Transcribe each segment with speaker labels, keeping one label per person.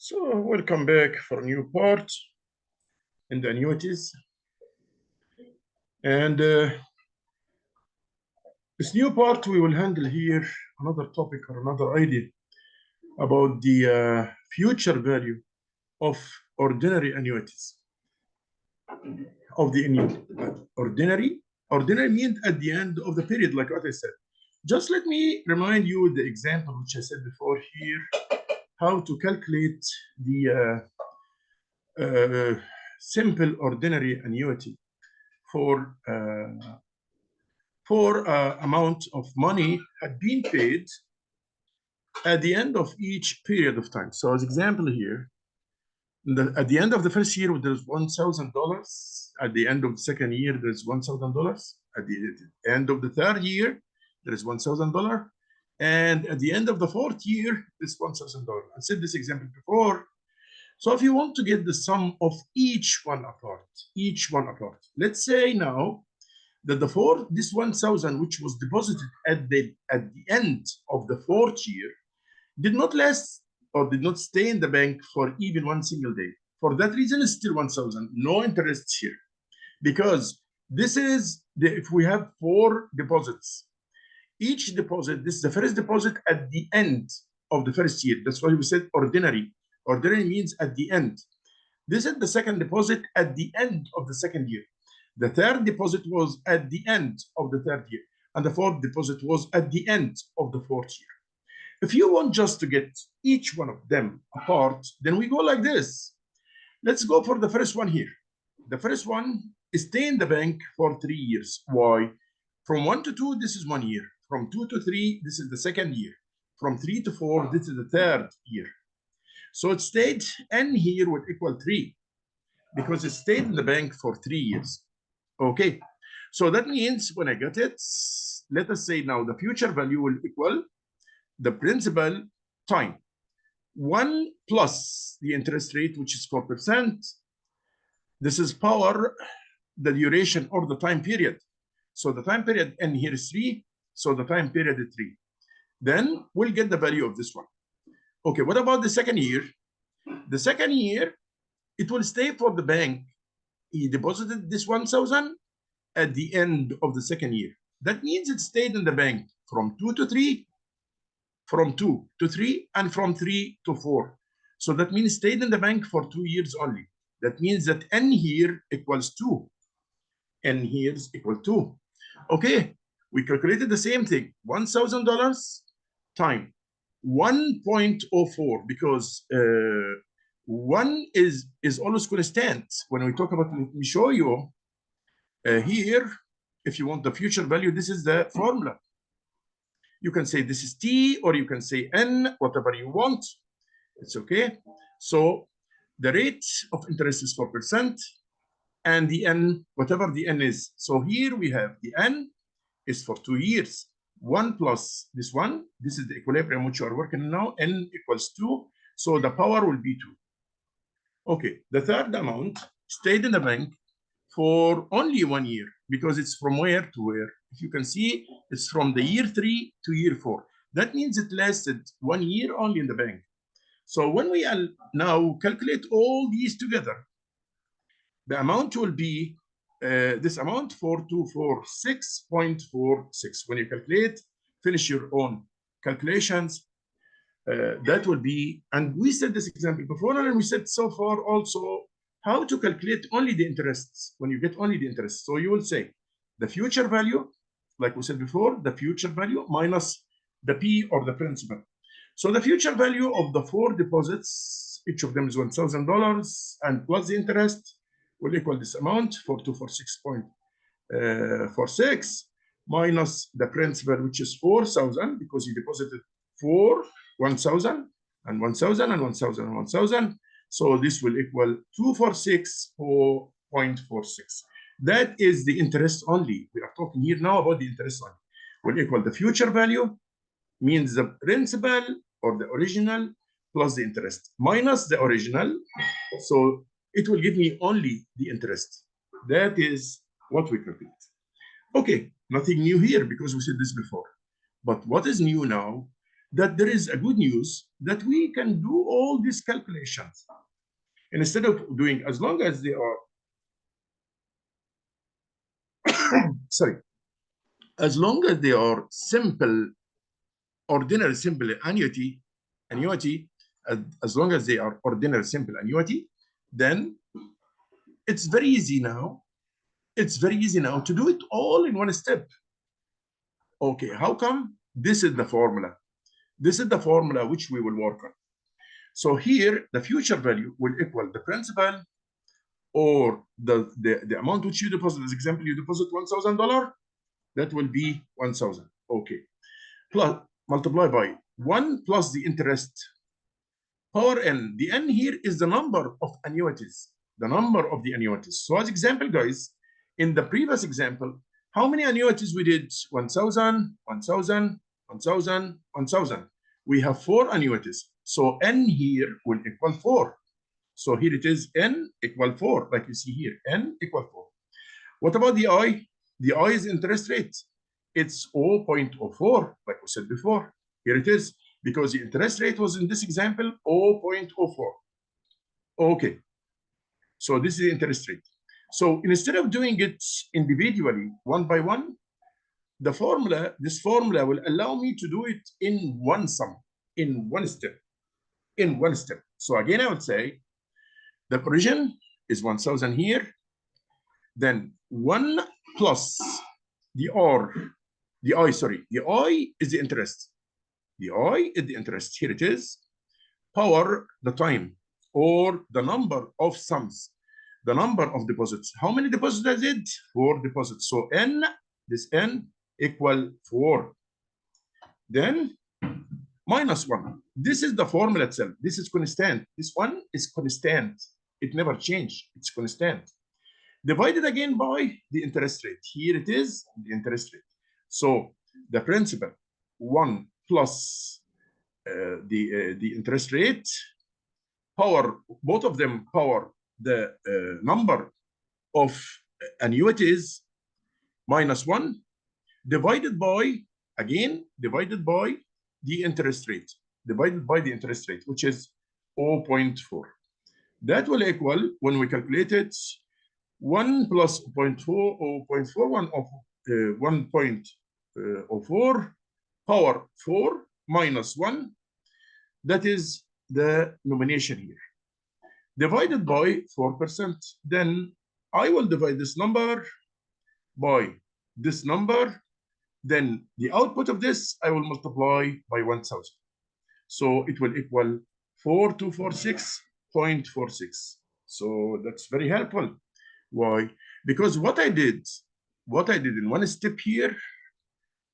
Speaker 1: So welcome back for a new part in the annuities. And this new part, we will handle here another topic or another idea about the future value of ordinary annuities. Of the annuity. Ordinary means at the end of the period, like what I said. Just let me remind you the example which I said before here, how to calculate the simple ordinary annuity for amount of money had been paid at the end of each period of time. So as example here, at the end of the first year, there's $1,000. At the end of the second year, there's $1,000. At the end of the third year, there is $1,000. And at the end of the fourth year, it's $1,000. I said this example before. So if you want to get the sum of each one apart, let's say now that this 1,000 which was deposited at the end of the fourth year did not last or did not stay in the bank for even one single day. For that reason, it's still 1,000, no interest here, because this is if we have 4 deposits. Each deposit, this is the first deposit at the end of the first year. That's why we said ordinary. Ordinary means at the end. This is the second deposit at the end of the second year. The third deposit was at the end of the third year. And the fourth deposit was at the end of the fourth year. If you want just to get each one of them apart, then we go like this. Let's go for the first one here. The first one is stay in the bank for 3 years. Why? From 1 to 2, this is 1 year. From 2 to 3, this is the second year. From 3 to 4, this is the third year. So it stayed, N here would equal 3 because it stayed in the bank for 3 years. Okay, so that means when I get it, let us say now the future value will equal the principal time 1 plus the interest rate, which is 4%. This is power the duration or the time period. So the time period N here is 3. So the time period is 3. Then we'll get the value of this one. Okay, what about the second year? The second year, it will stay for the bank. He deposited this 1,000 at the end of the second year. That means it stayed in the bank from 2 to 3, from 2 to 3, and from 3 to 4. So that means it stayed in the bank for 2 years only. That means that N here equals 2. N here is equal to. Okay, we calculated the same thing. $1,000 time 1.04, because 1 is always constant. When we talk about, let me show you here, if you want the future value, this is the formula. You can say this is T, or you can say N, whatever you want. It's okay. So the rate of interest is 4%, and the N, whatever the N is. So here we have the N is for 2 years. 1 plus this one, this is the equilibrium which you are working now, N equals 2, so the power will be 2. Okay, the third amount stayed in the bank for only 1 year, because it's from where to where? If you can see, it's from the year 3 to year 4. That means it lasted 1 year only in the bank. So when we now calculate all these together, the amount will be this amount 4246.46. When you calculate, finish your own calculations, that will be, and we said this example before, and we said so far also how to calculate only the interests when you get only the interest. So you will say the future value, like we said before, the future value minus the P or the principal. So the future value of the 4 deposits, each of them is $1,000, and plus the interest will equal this amount, 4246.46, minus the principal, which is 4,000, because you deposited 1,000 and 1,000 and 1,000 and 1,000. So this will equal 246.46. That is the interest only. We are talking here now about the interest only. Will equal the future value, means the principal or the original plus the interest, minus the original. So it will give me only the interest. That is what we calculate. Okay, nothing new here because we said this before. But what is new now? that there is a good news that we can do all these calculations. And instead of doing, as long as they are, sorry, as long as they are simple, ordinary simple annuity, as long as they are ordinary simple annuity, then it's very easy now. It's very easy now to do it all in one step. Okay, how come? This is the formula. This is the formula which we will work on. So here, the future value will equal the principal or the amount which you deposit. As example, you deposit $1,000, that will be 1,000. Okay. Plus, multiply by 1 plus the interest. Power n. The n here is the number of annuities. The number of the annuities. So as example, guys, in the previous example, how many annuities we did? 1,000, 1,000, 1,000, 1,000. We have 4 annuities. So n here will equal 4. So here it is n equal 4, like you see here, n equal 4. What about the I? The I is interest rate. It's 0.04, like we said before. Here it is, because the interest rate was in this example 0.04. Okay, so this is the interest rate. So instead of doing it individually, one by one, this formula will allow me to do it in one sum, in one step. So again, I would say the origin is 1,000 here, then 1 plus the I is the interest. The I is the interest. Here it is. Power the time or the number of sums, the number of deposits. How many deposits I did? 4 deposits. So this n equal 4. Then minus 1. This is the formula itself. This is constant. This one is constant. It never changed. It's constant. Divided again by the interest rate. Here it is, the interest rate. So the principal, 1 plus the interest rate, power, both of them power the number of annuities, minus 1, divided by, again, divided by the interest rate, which is 0.4. That will equal, when we calculate it, 1 plus 0.4, 0.41 of 1.04 power 4 minus 1. That is the nomination here. Divided by 4%. Then I will divide this number by this number. Then the output of this, I will multiply by 1,000. So it will equal 4246.46. So that's very helpful. Why? Because what I did in one step here,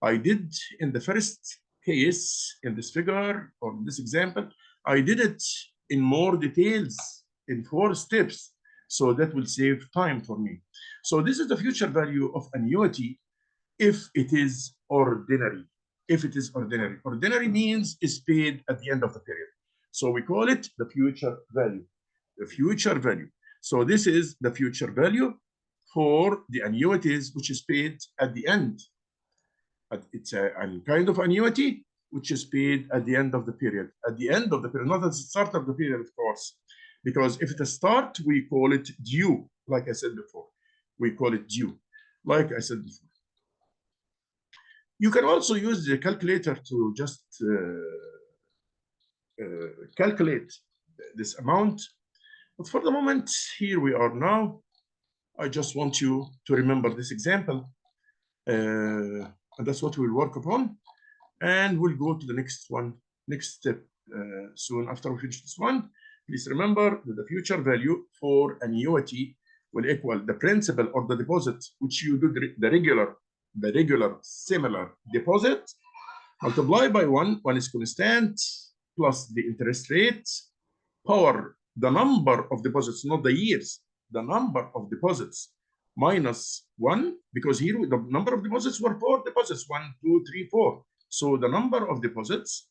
Speaker 1: I did in the first case, in this figure or in this example, I did it in more details, in 4 steps. So that will save time for me. So this is the future value of annuity if it is ordinary. If it is ordinary. Ordinary means it's paid at the end of the period. So we call it the future value. The future value. So this is the future value for the annuities which is paid at the end. It's a kind of annuity which is paid at the end of the period. At the end of the period, not at the start of the period, of course. Because if it's a start, we call it due, like I said before. We call it due, like I said before. You can also use the calculator to just calculate this amount. But for the moment, here we are now. I just want you to remember this example. And that's what we'll work upon. And we'll go to the next one, next step soon after we finish this one. Please remember that the future value for annuity will equal the principal or the deposit, which you do the regular similar deposit, multiplied by 1 is constant, plus the interest rate, power the number of deposits, not the years, the number of deposits, minus 1, because here the number of deposits were 4 deposits, 1, 2, 3, 4. So the number of deposits,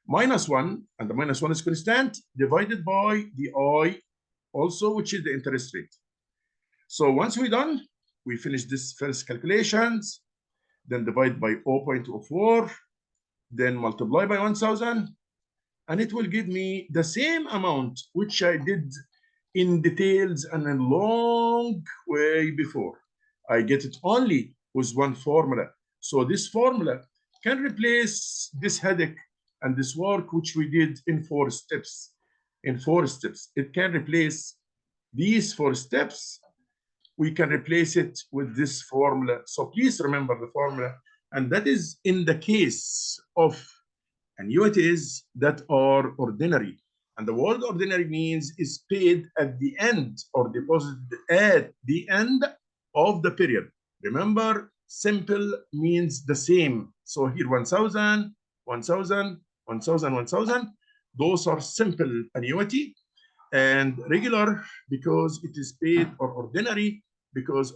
Speaker 1: minus 1, and the minus 1 is constant, divided by the I also, which is the interest rate. So once we're done, we finish this first calculations, then divide by 0.04, then multiply by 1,000, and it will give me the same amount which I did in details and a long way before. I get it only with one formula. So this formula can replace this headache and this work which we did in 4 steps. In 4 steps, it can replace these 4 steps. We can replace it with this formula. So please remember the formula. And that is in the case of annuities that are ordinary. And the word ordinary means is paid at the end or deposited at the end of the period. Remember, simple means the same. So here 1,000, 1,000, 1,000, 1,000. Those are simple annuity. And regular because it is paid, or ordinary because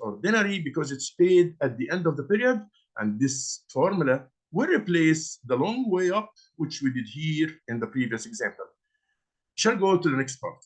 Speaker 1: it's paid at the end of the period. And this formula will replace the long way up, which we did here in the previous example. Shall go to the next part.